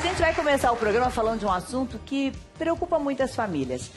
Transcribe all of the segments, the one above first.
A gente vai começar o programa falando de um assunto que preocupa muitas famílias.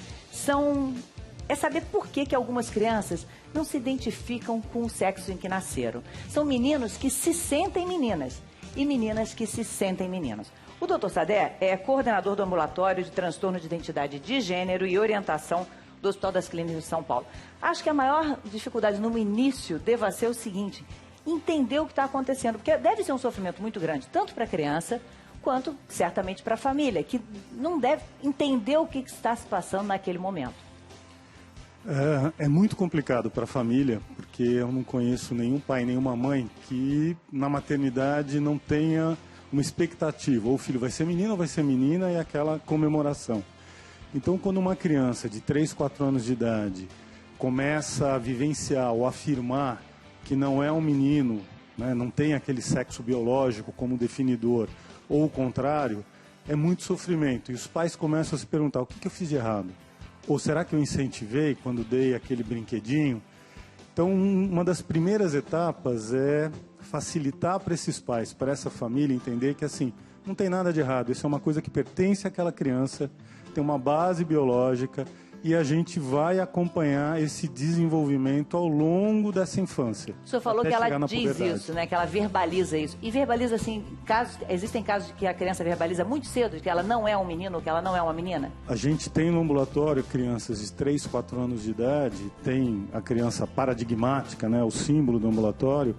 É saber por que algumas crianças não se identificam com o sexo em que nasceram. São meninos que se sentem meninas e meninas que se sentem meninos. O Dr. Sadé é coordenador do ambulatório de transtorno de identidade de gênero e orientação do Hospital das Clínicas de São Paulo. Acho que a maior dificuldade no início deva ser o seguinte: entender o que está acontecendo, porque deve ser um sofrimento muito grande, tanto para a criança quanto certamente para a família, que não deve entender o que está se passando naquele momento. É muito complicado para a família, porque eu não conheço nenhum pai, nenhuma mãe que na maternidade não tenha uma expectativa, ou o filho vai ser menino ou vai ser menina, e aquela comemoração. Então, quando uma criança de 3, 4 anos de idade começa a vivenciar ou afirmar que não é um menino, né, não tem aquele sexo biológico como definidor, ou o contrário, é muito sofrimento. E os pais começam a se perguntar: o que eu fiz de errado? Ou será que eu incentivei quando dei aquele brinquedinho? Então, uma das primeiras etapas é facilitar para esses pais, para essa família, entender que assim, não tem nada de errado. Isso é uma coisa que pertence àquela criança, tem uma base biológica, e a gente vai acompanhar esse desenvolvimento ao longo dessa infância. O senhor falou que ela diz isso, né? Que ela verbaliza isso. E verbaliza, assim, existem casos de que a criança verbaliza muito cedo, que ela não é um menino, que ela não é uma menina? A gente tem no ambulatório crianças de 3, 4 anos de idade, tem a criança paradigmática, né? O símbolo do ambulatório,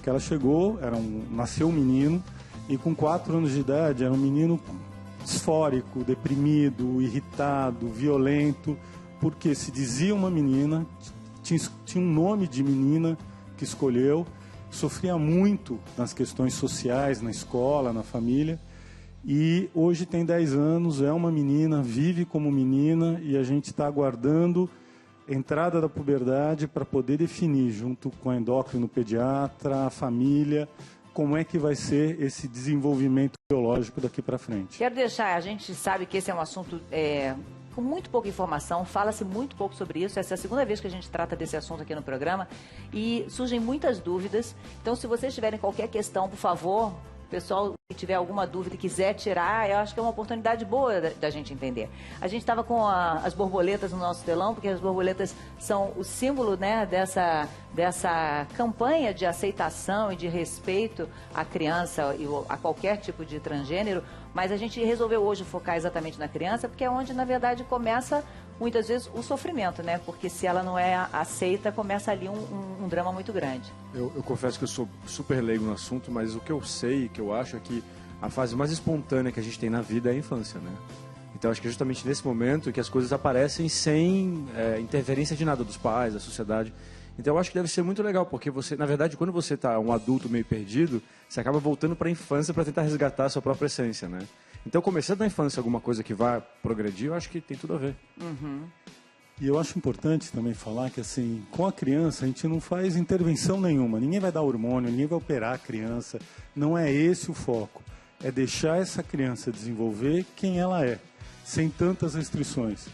que ela chegou, nasceu um menino, e com 4 anos de idade era um menino disfórico, deprimido, irritado, violento, porque se dizia uma menina, tinha um nome de menina que escolheu, sofria muito nas questões sociais, na escola, na família, e hoje tem 10 anos, é uma menina, vive como menina, e a gente está aguardando a entrada da puberdade para poder definir, junto com a endócrino pediatra, a família, como é que vai ser esse desenvolvimento biológico daqui para frente. Quero deixar, a gente sabe que esse é um assunto com muito pouca informação, fala-se muito pouco sobre isso, essa é a segunda vez que a gente trata desse assunto aqui no programa, e surgem muitas dúvidas. Então, se vocês tiverem qualquer questão, por favor, pessoal que tiver alguma dúvida e quiser tirar, eu acho que é uma oportunidade boa da gente entender. A gente estava com as borboletas no nosso telão, porque as borboletas são o símbolo, né, dessa campanha de aceitação e de respeito à criança e a qualquer tipo de transgênero, mas a gente resolveu hoje focar exatamente na criança, porque é onde, na verdade, começa muitas vezes o sofrimento, né? Porque se ela não é aceita, começa ali um drama muito grande. Eu confesso que eu sou super leigo no assunto, mas o que eu sei, que eu acho é que a fase mais espontânea que a gente tem na vida é a infância, né? Então acho que é justamente nesse momento que as coisas aparecem sem interferência de nada dos pais, da sociedade. Então eu acho que deve ser muito legal, porque você, na verdade, quando você está um adulto meio perdido, você acaba voltando para a infância para tentar resgatar a sua própria essência, né? Então, começando na infância alguma coisa que vai progredir, eu acho que tem tudo a ver. Uhum. E eu acho importante também falar que, assim, com a criança a gente não faz intervenção nenhuma. Ninguém vai dar hormônio, ninguém vai operar a criança. Não é esse o foco. É deixar essa criança desenvolver quem ela é, sem tantas restrições.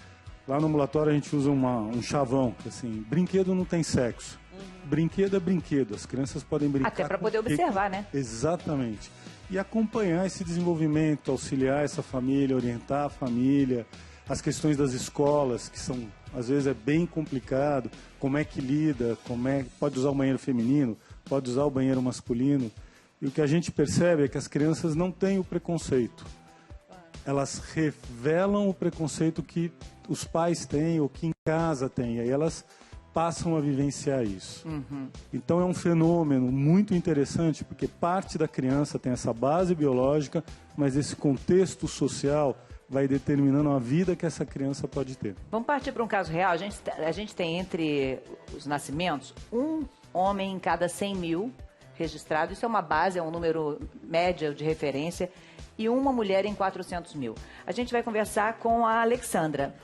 Lá no ambulatório a gente usa um chavão, que assim, brinquedo não tem sexo. Brinquedo é brinquedo, as crianças podem brincar. Até para poder observar, né? Exatamente. E acompanhar esse desenvolvimento, auxiliar essa família, orientar a família, as questões das escolas, que são, às vezes, é bem complicado, como é que lida, pode usar o banheiro feminino, pode usar o banheiro masculino. E o que a gente percebe é que as crianças não têm o preconceito. Elas revelam o preconceito que os pais têm ou que em casa têm, e aí elas passam a vivenciar isso. Uhum. Então é um fenômeno muito interessante, porque parte da criança tem essa base biológica, mas esse contexto social vai determinando a vida que essa criança pode ter. Vamos partir para um caso real. A gente tem entre os nascimentos um homem em cada 100 mil registrado. Isso é uma base, é um número médio de referência, e uma mulher em 400 mil. A gente vai conversar com a Alexandra.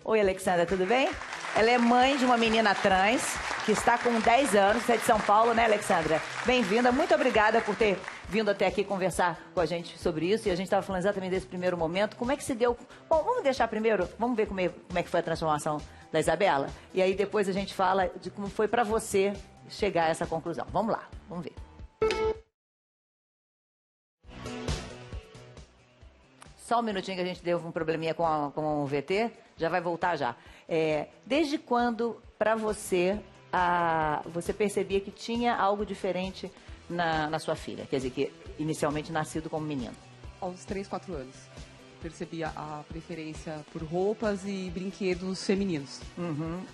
Oi, Alexandra, tudo bem? Ela é mãe de uma menina trans que está com 10 anos, é de São Paulo, né, Alexandra? Bem-vinda, muito obrigada por ter vindo até aqui conversar com a gente sobre isso. E a gente estava falando exatamente desse primeiro momento. Como é que se deu? Bom, vamos deixar primeiro, vamos ver como é que foi a transformação da Isabela. E aí depois a gente fala de como foi para você chegar a essa conclusão. Vamos lá, vamos ver. Só um minutinho que a gente deu um probleminha com o VT, já vai voltar já. Desde quando, para você, você percebia que tinha algo diferente na sua filha? Quer dizer, que inicialmente nascido como menino. Aos 3, 4 anos. Percebia a preferência por roupas e brinquedos femininos.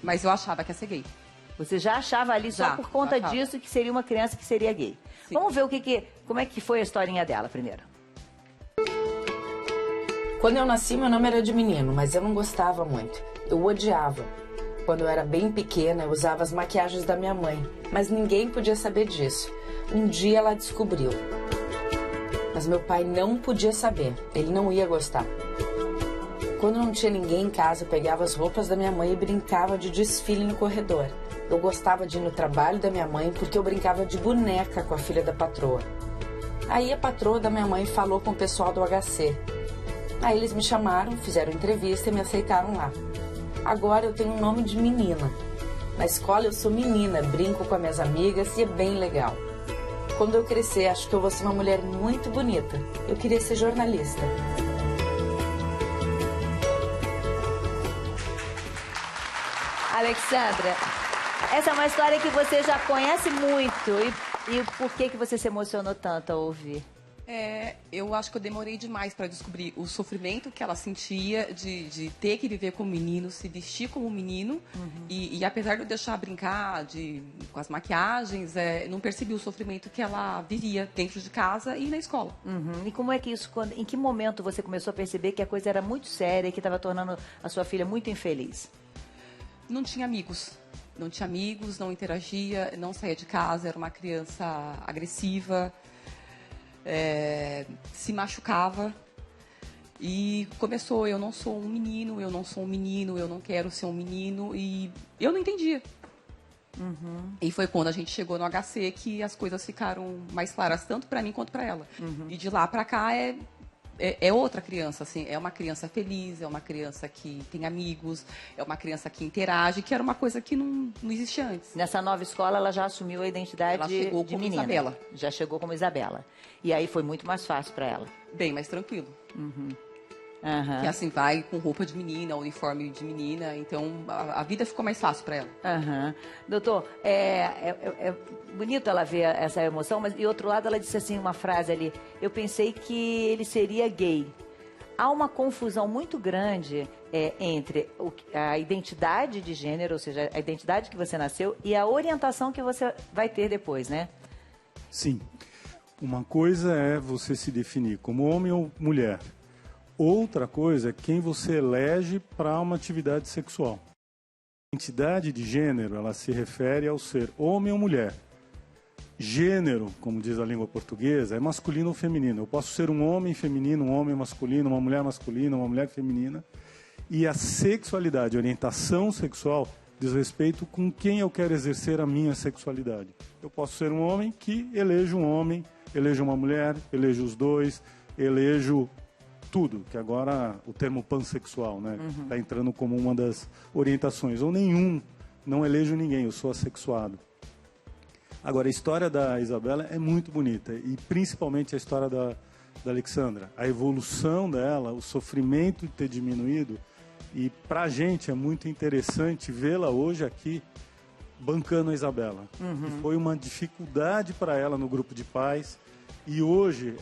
Mas eu achava que ia ser gay. Você já achava ali, só por conta disso, que seria uma criança que seria gay. Sim. Vamos ver como é que foi a historinha dela primeiro. Quando eu nasci, meu nome era de menino, mas eu não gostava muito. Eu odiava. Quando eu era bem pequena, eu usava as maquiagens da minha mãe, mas ninguém podia saber disso. Um dia ela descobriu. Mas meu pai não podia saber, ele não ia gostar. Quando não tinha ninguém em casa, eu pegava as roupas da minha mãe e brincava de desfile no corredor. Eu gostava de ir no trabalho da minha mãe porque eu brincava de boneca com a filha da patroa. Aí a patroa da minha mãe falou com o pessoal do HC. Aí eles me chamaram, fizeram entrevista e me aceitaram lá. Agora eu tenho um nome de menina. Na escola eu sou menina, brinco com as minhas amigas e é bem legal. Quando eu crescer, acho que eu vou ser uma mulher muito bonita. Eu queria ser jornalista. Alexandra, essa é uma história que você já conhece muito. E por que você se emocionou tanto ao ouvir? Eu acho que eu demorei demais para descobrir o sofrimento que ela sentia de ter que viver como menino, se vestir como menino. E apesar de eu deixar brincar com as maquiagens, não percebi o sofrimento que ela vivia dentro de casa e na escola. E como é que isso, em que momento você começou a perceber que a coisa era muito séria e que estava tornando a sua filha muito infeliz? Não tinha amigos. Não tinha amigos, não interagia, não saía de casa, era uma criança agressiva. Se machucava e começou, eu não sou um menino, eu não quero ser um menino, e eu não entendia. E foi quando a gente chegou no HC que as coisas ficaram mais claras, tanto para mim quanto para ela. E de lá para cá é outra criança, assim, é uma criança feliz, é uma criança que tem amigos, é uma criança que interage, que era uma coisa que não existia antes. Nessa nova escola, ela já assumiu a identidade de menina. Isabela. Já chegou como Isabela. E aí foi muito mais fácil para ela. Bem mais tranquilo. Que assim, vai com roupa de menina, uniforme de menina, então a vida ficou mais fácil para ela. Doutor, é bonito ela ver essa emoção, mas, de outro lado, ela disse assim, uma frase ali, eu pensei que ele seria gay. Há uma confusão muito grande entre a identidade de gênero, ou seja, a identidade que você nasceu, e a orientação que você vai ter depois, né? Sim. Uma coisa é você se definir como homem ou mulher. Outra coisa é quem você elege para uma atividade sexual. A identidade de gênero, ela se refere ao ser homem ou mulher. Gênero, como diz a língua portuguesa, é masculino ou feminino. Eu posso ser um homem feminino, um homem masculino, uma mulher masculina, uma mulher feminina. E a sexualidade, a orientação sexual, diz respeito com quem eu quero exercer a minha sexualidade. Eu posso ser um homem que elejo um homem, elejo uma mulher, elejo os dois, elejo tudo, que agora o termo pansexual, né, está entrando como uma das orientações. Ou nenhum, não elejo ninguém, eu sou assexuado. Agora, a história da Isabela é muito bonita, e principalmente a história da Alexandra. A evolução dela, o sofrimento de ter diminuído, e para a gente é muito interessante vê-la hoje aqui bancando a Isabela. E foi uma dificuldade para ela no grupo de pais, e hoje,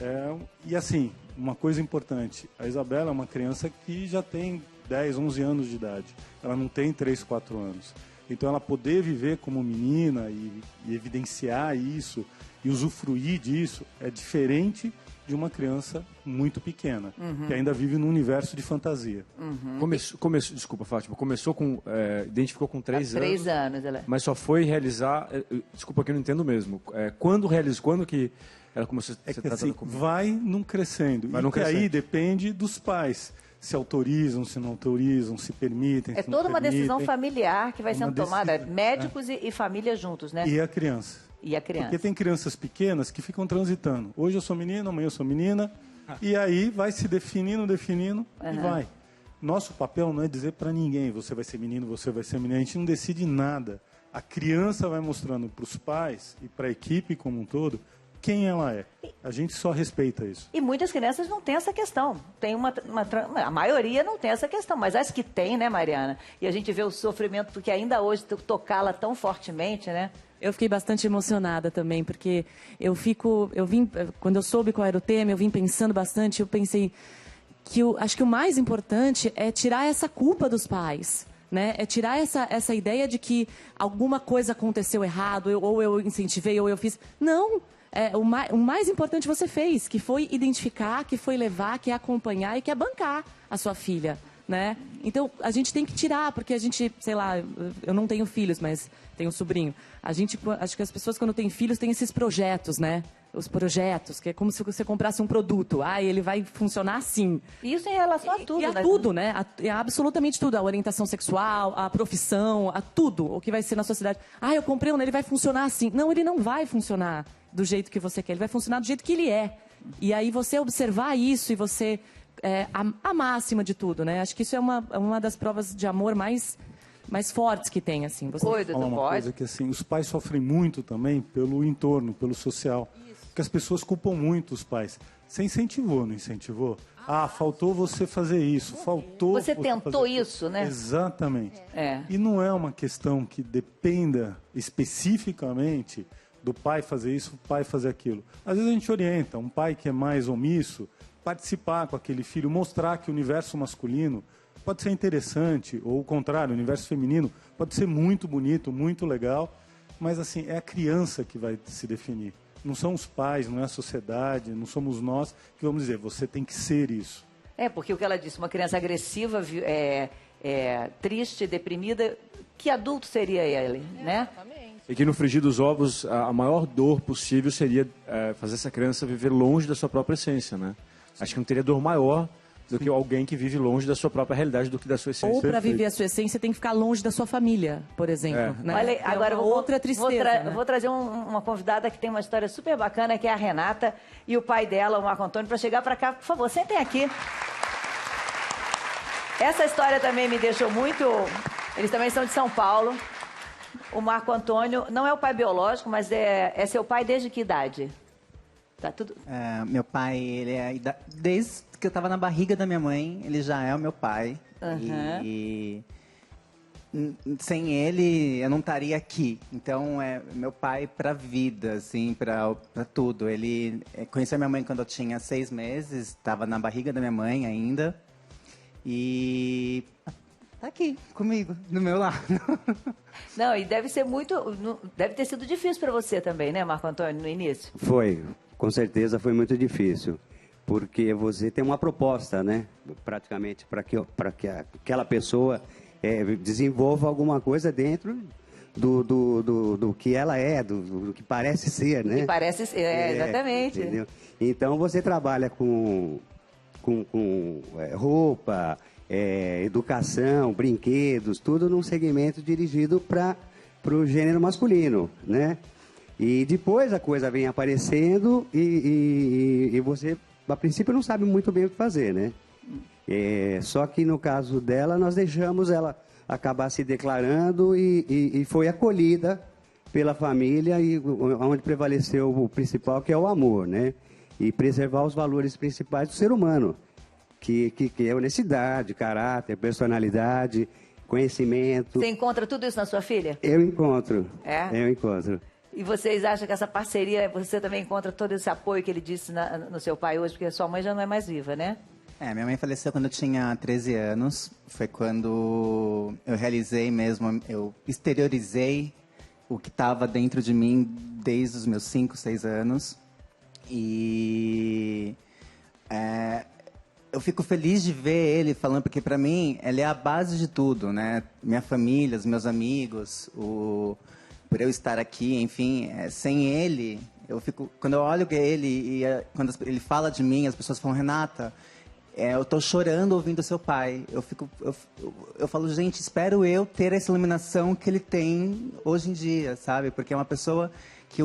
e assim, uma coisa importante, a Isabela é uma criança que já tem 10, 11 anos de idade, ela não tem 3, 4 anos. Então ela poder viver como menina e evidenciar isso e usufruir disso é diferente de uma criança muito pequena, que ainda vive num universo de fantasia. Desculpa, Fátima, começou com, identificou com 3 anos. 3 anos, ela... Mas só foi realizar, desculpa que eu não entendo mesmo, quando que ela começou a ser tratada como... Vai num crescendo, aí depende dos pais. Se autorizam, se não autorizam, se permitem, se não permitem. É toda uma decisão familiar que vai sendo tomada, médicos e família juntos, né? E a criança. Porque tem crianças pequenas que ficam transitando. Hoje eu sou menino, amanhã eu sou menina, e aí vai se definindo e vai. Nosso papel não é dizer para ninguém, você vai ser menino, você vai ser menina. A gente não decide nada. A criança vai mostrando para os pais e para a equipe como um todo quem ela é. A gente só respeita isso. E muitas crianças não têm essa questão. Tem a maioria não tem essa questão, mas as que tem, né, Mariana? E a gente vê o sofrimento, porque ainda hoje tocá-la tão fortemente, né? Eu fiquei bastante emocionada também, porque quando eu soube qual era o tema, eu vim pensando bastante, eu pensei que acho que o mais importante é tirar essa culpa dos pais. Né? É tirar essa ideia de que alguma coisa aconteceu errado, ou eu incentivei, ou eu fiz. Não! O mais importante você fez, que foi identificar, que foi levar, que é acompanhar e que é bancar a sua filha. Né? Então, a gente tem que tirar, porque a gente, sei lá, eu não tenho filhos, mas tenho um sobrinho. Acho que as pessoas, quando têm filhos, têm esses projetos, né? Os projetos, que é como se você comprasse um produto. Ele vai funcionar assim. Isso em relação a tudo, e a né? tudo, né? A absolutamente tudo. A orientação sexual, a profissão, a tudo. O que vai ser na sociedade. Eu comprei ele vai funcionar assim. Não, ele não vai funcionar do jeito que você quer. Ele vai funcionar do jeito que ele é. E aí você observar isso e você amar acima de tudo, né? Acho que isso é uma das provas de amor mais fortes que tem, assim. Falar uma coisa que, assim, os pais sofrem muito também pelo entorno, pelo social. Porque as pessoas culpam muito os pais. Você incentivou, não incentivou? Faltou você fazer isso, faltou... Você tentou isso, né? Exatamente. E não é uma questão que dependa especificamente do pai fazer isso, o pai fazer aquilo. Às vezes a gente orienta, um pai que é mais omisso, participar com aquele filho, mostrar que o universo masculino pode ser interessante, ou o contrário, o universo feminino pode ser muito bonito, muito legal, mas assim, é a criança que vai se definir. Não são os pais, não é a sociedade, não somos nós que vamos dizer, você tem que ser isso. Porque o que ela disse, uma criança agressiva, triste, deprimida, que adulto seria ele, né? E que no frigir dos ovos, a maior dor possível seria fazer essa criança viver longe da sua própria essência, né? Acho que não teria dor maior do que alguém que vive longe da sua própria realidade do que da sua essência. Ou para viver a sua essência tem que ficar longe da sua família, por exemplo. Né? Olha, agora outra tristeza. Né? Vou trazer uma convidada que tem uma história super bacana, que é a Renata e o pai dela, o Marco Antônio, para chegar para cá. Por favor, sentem aqui. Essa história também me deixou muito... Eles também são de São Paulo. O Marco Antônio não é o pai biológico, mas é seu pai desde que idade? Tá tudo... Meu pai, ele desde que eu estava na barriga da minha mãe, ele já é o meu pai. Uhum. E sem ele, eu não estaria aqui. Então, é meu pai para a vida, assim, para tudo. Ele conheceu minha mãe quando eu tinha 6 meses, estava na barriga da minha mãe ainda. E tá aqui, comigo, do meu lado. Não, e deve ter sido difícil para você também, né, Marco Antônio, no início? Foi, com certeza foi muito difícil. Porque você tem uma proposta, né? Praticamente, para que aquela pessoa desenvolva alguma coisa dentro do que ela é, do que parece ser, né? Que parece ser, exatamente. Entendeu? Então, você trabalha com roupa, educação, brinquedos, tudo num segmento dirigido para o gênero masculino, né? E depois a coisa vem aparecendo e você... A princípio não sabe muito bem o que fazer, né? Só que no caso dela, nós deixamos ela acabar se declarando e foi acolhida pela família, e onde prevaleceu o principal, que é o amor, né? E preservar os valores principais do ser humano, que é honestidade, caráter, personalidade, conhecimento. Você encontra tudo isso na sua filha? Eu encontro. Eu encontro. E vocês acham que essa parceria, você também encontra todo esse apoio que ele disse no seu pai hoje, porque sua mãe já não é mais viva, né? Minha mãe faleceu quando eu tinha 13 anos. Foi quando eu realizei mesmo, eu exteriorizei o que estava dentro de mim desde os meus 5, 6 anos. E eu fico feliz de ver ele falando, porque para mim ele é a base de tudo, né? Minha família, os meus amigos, por eu estar aqui, enfim, sem ele, quando eu olho ele e quando ele fala de mim, as pessoas falam, Renata, eu tô chorando ouvindo seu pai. Eu falo, gente, espero eu ter essa iluminação que ele tem hoje em dia, sabe? Porque é uma pessoa que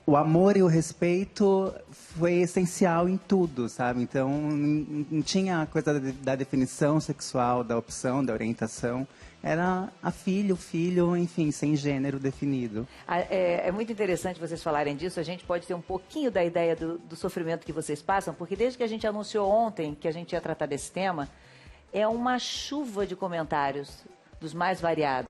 o amor e o respeito foi essencial em tudo, sabe? Então, não tinha a coisa da definição sexual, da opção, da orientação. Era a filha, o filho, enfim, sem gênero definido. É muito interessante vocês falarem disso. A gente pode ter um pouquinho da ideia do sofrimento que vocês passam, porque desde que a gente anunciou ontem que a gente ia tratar desse tema, é uma chuva de comentários dos mais variados.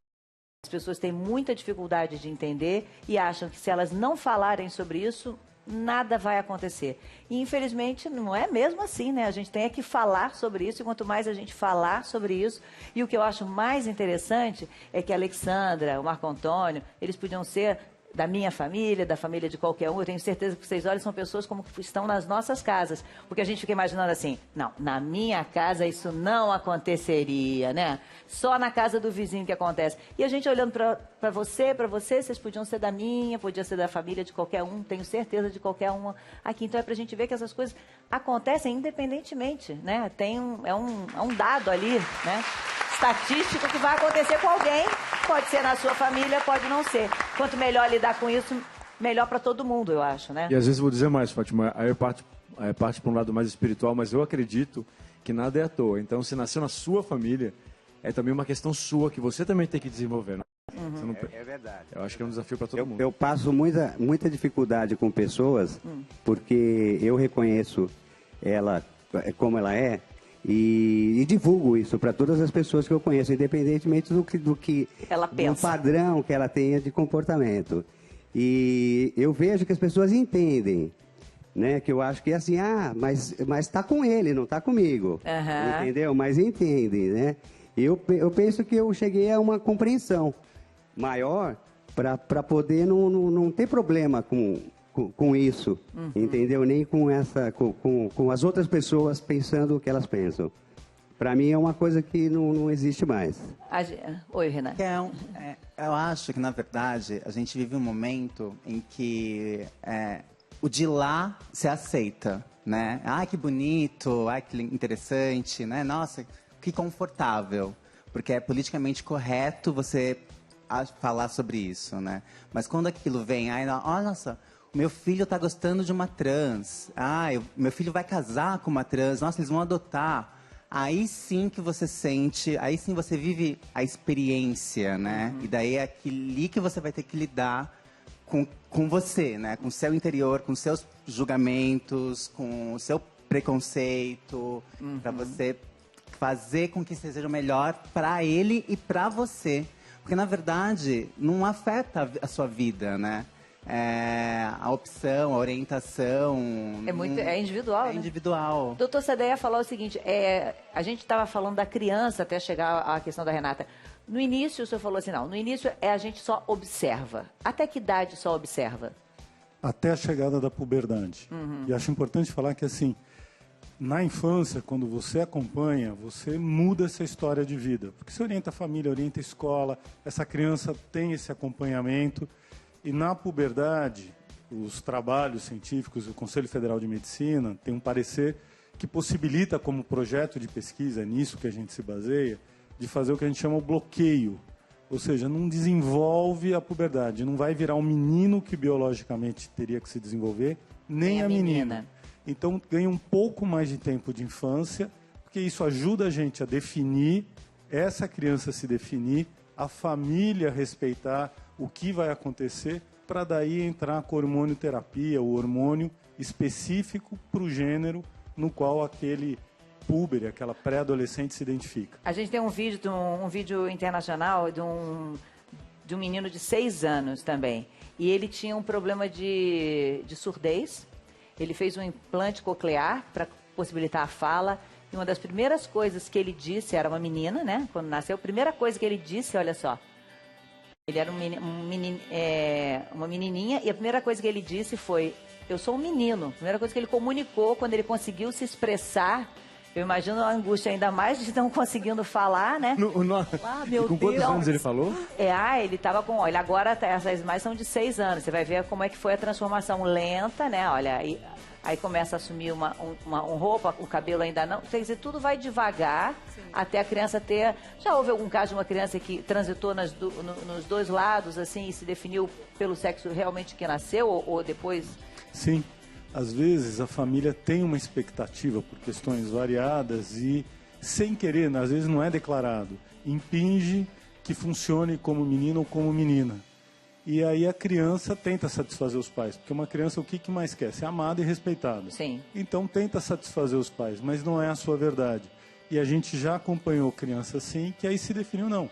As pessoas têm muita dificuldade de entender e acham que se elas não falarem sobre isso, nada vai acontecer. E, infelizmente, não é mesmo assim, né? A gente tem que falar sobre isso, e quanto mais a gente falar sobre isso... E o que eu acho mais interessante é que a Alexandra, o Marco Antônio, eles podiam ser da minha família, da família de qualquer um. Eu tenho certeza que vocês olham, são pessoas como que estão nas nossas casas. Porque a gente fica imaginando assim, não, na minha casa isso não aconteceria, né? Só na casa do vizinho que acontece. E a gente olhando para vocês podiam ser da minha, podia ser da família de qualquer um, tenho certeza de qualquer um aqui. Então é pra gente ver que essas coisas acontecem independentemente, né? É um dado ali, né? Estatístico que vai acontecer com alguém, pode ser na sua família, pode não ser. Quanto melhor lidar com isso, melhor para todo mundo, eu acho, né? E às vezes eu vou dizer mais, Fátima, aí parte para um lado mais espiritual, mas eu acredito que nada é à toa. Então, se nasceu na sua família, é também uma questão sua que você também tem que desenvolver. Né? Não... É verdade. Eu acho que é um desafio para todo mundo. Eu passo muita dificuldade com pessoas, porque eu reconheço ela como ela é, e divulgo isso para todas as pessoas que eu conheço, independentemente do que ela pensa, do padrão que ela tenha de comportamento. E eu vejo que as pessoas entendem, né? Que eu acho que é assim, mas está com ele, não está comigo, entendeu? Mas entendem, né? Eu penso que eu cheguei a uma compreensão maior para poder não ter problema com isso, entendeu? Nem com as outras pessoas pensando o que elas pensam. Para mim é uma coisa que não existe mais. Oi, Renan. Eu acho que, na verdade, a gente vive um momento em que o de lá se aceita, né? Ai, que bonito, ai, que interessante, né? Nossa, que confortável. Porque é politicamente correto você falar sobre isso, né? Mas quando aquilo vem, nossa... Meu filho está gostando de uma trans. Meu filho vai casar com uma trans. Nossa, eles vão adotar. Aí sim que você sente, aí sim você vive a experiência, né? E daí é aquilo que você vai ter que lidar com você, né? Com o seu interior, com seus julgamentos, com o seu preconceito, para você fazer com que seja o melhor para ele e para você. Porque, na verdade, não afeta a sua vida, né? A opção, a orientação... É individual, né? É individual. Doutor Sadeia falou o seguinte, a gente estava falando da criança até chegar à questão da Renata. No início, o senhor falou assim, no início a gente só observa. Até que idade só observa? Até a chegada da puberdade. E acho importante falar que, assim, na infância, quando você acompanha, você muda essa história de vida. Porque você orienta a família, orienta a escola, essa criança tem esse acompanhamento... E na puberdade, os trabalhos científicos, o Conselho Federal de Medicina tem um parecer que possibilita, como projeto de pesquisa, nisso que a gente se baseia, de fazer o que a gente chama o bloqueio. Ou seja, não desenvolve a puberdade, não vai virar um menino que biologicamente teria que se desenvolver, nem a menina. Então, ganha um pouco mais de tempo de infância, porque isso ajuda a gente a definir, essa criança se definir, a família respeitar o que vai acontecer, para daí entrar com hormonioterapia, o hormônio específico para o gênero no qual aquele púber, aquela pré-adolescente se identifica. A gente tem um vídeo internacional de um menino de 6 anos também. E ele tinha um problema de surdez. Ele fez um implante coclear para possibilitar a fala. E uma das primeiras coisas que ele disse, era uma menina, né? Quando nasceu, a primeira coisa que ele disse, olha só. Ele era uma menininha e a primeira coisa que ele disse foi, eu sou um menino. A primeira coisa que ele comunicou quando ele conseguiu se expressar Eu imagino a angústia ainda mais de não conseguindo falar, né? Meu com quantos Deus. anos ele falou? Ele tava com... Olha, agora essas mais são de 6 anos. Você vai ver como é que foi a transformação lenta, né? Olha, aí começa a assumir uma roupa, o cabelo ainda não. Quer dizer, tudo vai devagar até a criança ter... Já houve algum caso de uma criança que transitou nos dois lados, assim, e se definiu pelo sexo realmente que nasceu ou depois? Sim. Às vezes a família tem uma expectativa por questões variadas e, sem querer, às vezes não é declarado, impinge que funcione como menino ou como menina. E aí a criança tenta satisfazer os pais, porque uma criança o que mais quer? Ser amada e respeitada. Sim. Então tenta satisfazer os pais, mas não é a sua verdade. E a gente já acompanhou criança assim, que aí se definiu, não.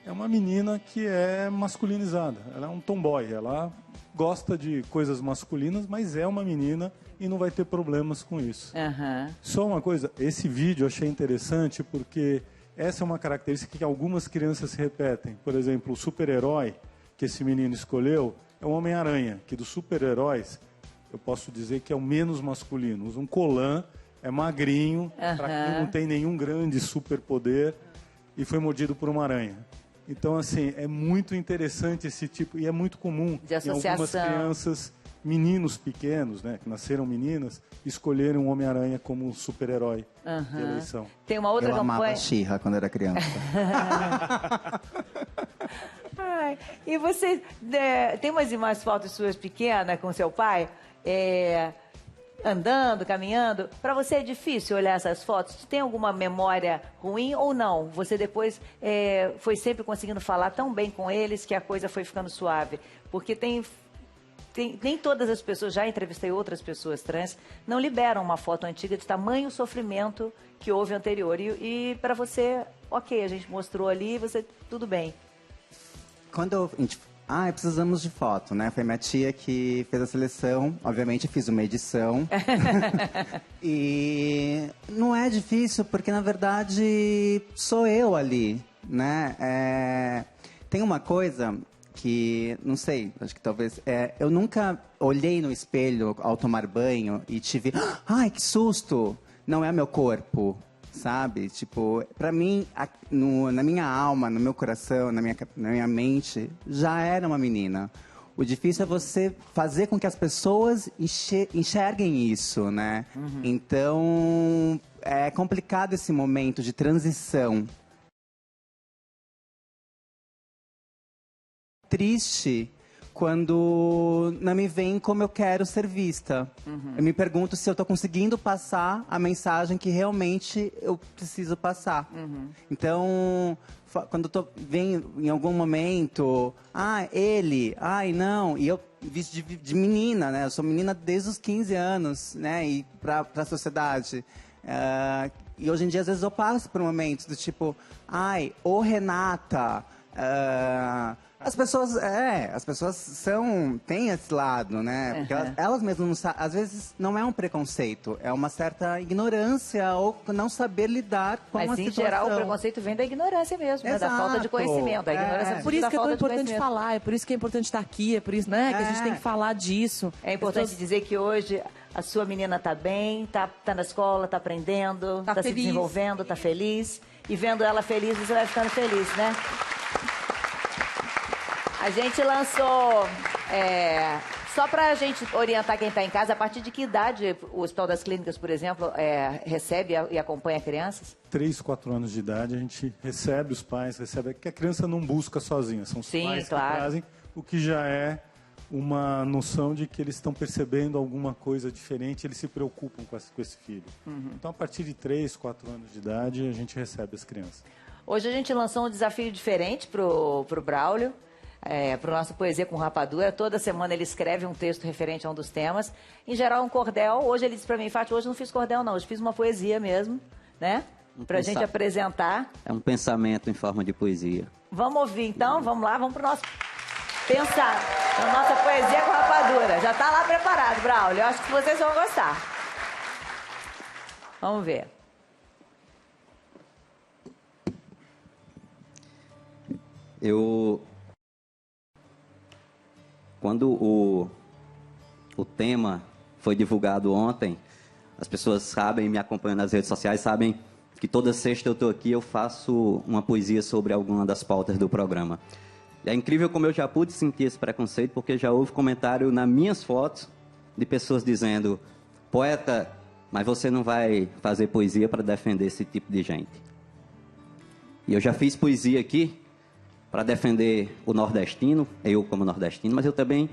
É uma menina que é masculinizada, ela é um tomboy, ela gosta de coisas masculinas, mas é uma menina e não vai ter problemas com isso. Uhum. Só uma coisa, esse vídeo eu achei interessante porque essa é uma característica que algumas crianças se repetem. Por exemplo, o super-herói que esse menino escolheu é o Homem-Aranha, que dos super-heróis eu posso dizer que é o menos masculino. Usa um colã, é magrinho, para quem não tem nenhum grande superpoder e foi mordido por uma aranha. Então, assim, é muito interessante esse tipo, e é muito comum de associação. Em algumas crianças, meninos pequenos, né, que nasceram meninas, escolherem um Homem-Aranha como super-herói de eleição. Tem uma outra campanha... Eu amava a She-Ra quando era criança. E você tem umas fotos suas pequenas com seu pai? Andando, caminhando, para você é difícil olhar essas fotos? Tem alguma memória ruim ou não? Você depois foi sempre conseguindo falar tão bem com eles que a coisa foi ficando suave? Porque nem todas as pessoas, já entrevistei outras pessoas trans, não liberam uma foto antiga de tamanho sofrimento que houve anterior. E para você, ok, a gente mostrou ali, você, tudo bem. Quando a gente... precisamos de foto, né? Foi minha tia que fez a seleção. Obviamente, fiz uma edição. E não é difícil, porque, na verdade, sou eu ali, né? Tem uma coisa que, não sei, acho que talvez... eu nunca olhei no espelho ao tomar banho e tive... Ai, que susto! Não é meu corpo. Sabe? Tipo, pra mim, na minha alma, no meu coração, na minha mente, já era uma menina. O difícil é você fazer com que as pessoas enxerguem isso, né? Então, é complicado esse momento de transição. Triste quando não me vem como eu quero ser vista. Eu me pergunto se eu estou conseguindo passar a mensagem que realmente eu preciso passar. Então, quando vem em algum momento, ele, não, e eu visto de menina, né? Eu sou menina desde os 15 anos, né? E para a sociedade. E hoje em dia, às vezes, eu passo por momentos do tipo, ô Renata... As pessoas têm esse lado, né? Porque elas mesmas não sabem. Às vezes não é um preconceito, é uma certa ignorância ou não saber lidar com a situação. Mas, em geral, o preconceito vem da ignorância mesmo, né? Da falta de conhecimento. A ignorância por isso que é tão importante falar, é por isso que é importante estar aqui, é por isso, né, que a gente tem que falar disso. É importante dizer que hoje a sua menina está bem, tá na escola, está aprendendo, está se desenvolvendo, está feliz. E vendo ela feliz, você vai ficando feliz, né? A gente lançou, só para a gente orientar quem está em casa, a partir de que idade o Hospital das Clínicas, por exemplo, recebe e acompanha crianças? 3, 4 anos de idade, a gente recebe os pais, que a criança não busca sozinha, são os pais que trazem, o que já é uma noção de que eles estão percebendo alguma coisa diferente, eles se preocupam com esse filho. Então, a partir de 3, 4 anos de idade, a gente recebe as crianças. Hoje a gente lançou um desafio diferente para o Braulio. Para o nosso Poesia com Rapadura. Toda semana ele escreve um texto referente a um dos temas. Em geral, um cordel. Hoje ele disse para mim, Fátima, hoje não fiz cordel não, hoje fiz uma poesia mesmo, né? Para a gente apresentar. É um pensamento em forma de poesia. Vamos ouvir então, vamos lá, vamos para o nosso pensar. A nossa Poesia com Rapadura. Já está lá preparado, Braulio. Eu acho que vocês vão gostar. Vamos ver. Quando o tema foi divulgado ontem, As pessoas sabem, me acompanham nas redes sociais, sabem que toda sexta eu estou aqui, eu faço uma poesia sobre alguma das pautas do programa. E é incrível como eu já pude sentir esse preconceito, porque já houve comentário nas minhas fotos de pessoas dizendo: poeta, mas você não vai fazer poesia para defender esse tipo de gente. E eu já fiz poesia aqui para defender o nordestino, eu como nordestino, mas eu também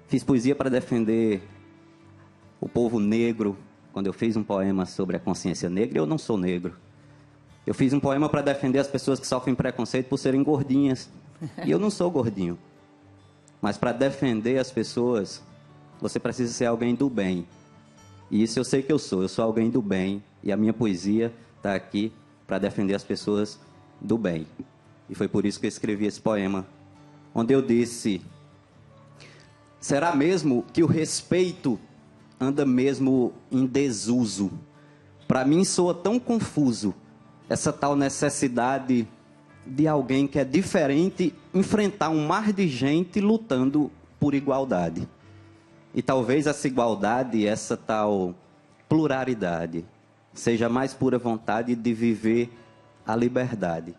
fiz poesia para defender o povo negro. Quando eu fiz um poema sobre a consciência negra, eu não sou negro. Eu fiz um poema para defender as pessoas que sofrem preconceito por serem gordinhas. E eu não sou gordinho. Mas para defender as pessoas, você precisa ser alguém do bem. E isso eu sei que eu sou alguém do bem. E a minha poesia está aqui para defender as pessoas do bem. E foi por isso que eu escrevi esse poema, onde eu disse: será mesmo que o respeito anda mesmo em desuso? Para mim soa tão confuso essa tal necessidade de alguém que é diferente enfrentar um mar de gente lutando por igualdade. E talvez essa igualdade, essa tal pluralidade, seja a mais pura vontade de viver a liberdade.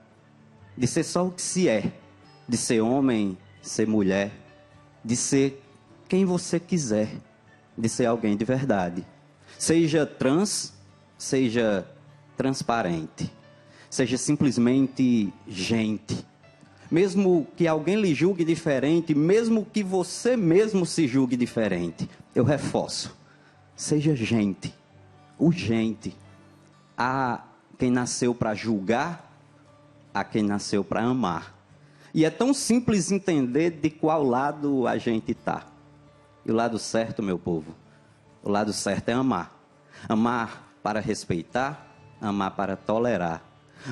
De ser só o que se é. De ser homem, ser mulher. De ser quem você quiser. De ser alguém de verdade. Seja trans, seja transparente. Seja simplesmente gente. Mesmo que alguém lhe julgue diferente, mesmo que você mesmo se julgue diferente, eu reforço. Seja gente. Urgente. Há quem nasceu para julgar, há quem nasceu para amar. E é tão simples entender de qual lado a gente está. E o lado certo, meu povo, o lado certo é amar. Amar para respeitar, amar para tolerar.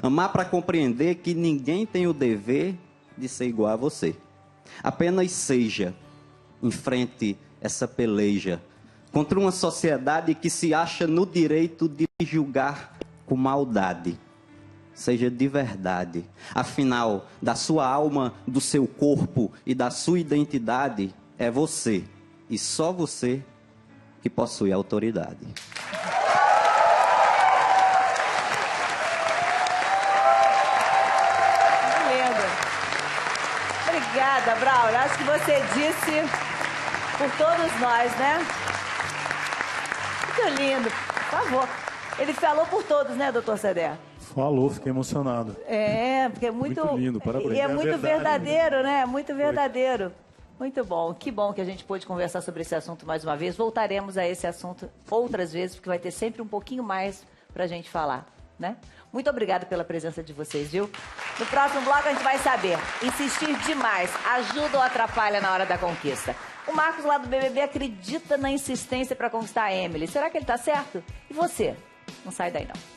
Amar para compreender que ninguém tem o dever de ser igual a você. Apenas seja, enfrente essa peleja contra uma sociedade que se acha no direito de julgar com maldade. Seja de verdade. Afinal, da sua alma, do seu corpo e da sua identidade, é você, e só você, que possui autoridade. Lindo. Obrigada, Braulio. Acho que você disse por todos nós, né? Muito lindo. Por favor. Ele falou por todos, né, doutor Cedé? Falou, fiquei emocionado. É, porque é muito lindo, parabéns. E é muito verdadeiro, né? Muito verdadeiro. Muito bom. Que bom que a gente pôde conversar sobre esse assunto mais uma vez. Voltaremos a esse assunto outras vezes, porque vai ter sempre um pouquinho mais pra gente falar, né? Muito obrigada pela presença de vocês, viu? No próximo bloco a gente vai saber. Insistir demais ajuda ou atrapalha na hora da conquista? O Marcos lá do BBB acredita na insistência para conquistar a Emily. Será que ele tá certo? E você? Não sai daí, não.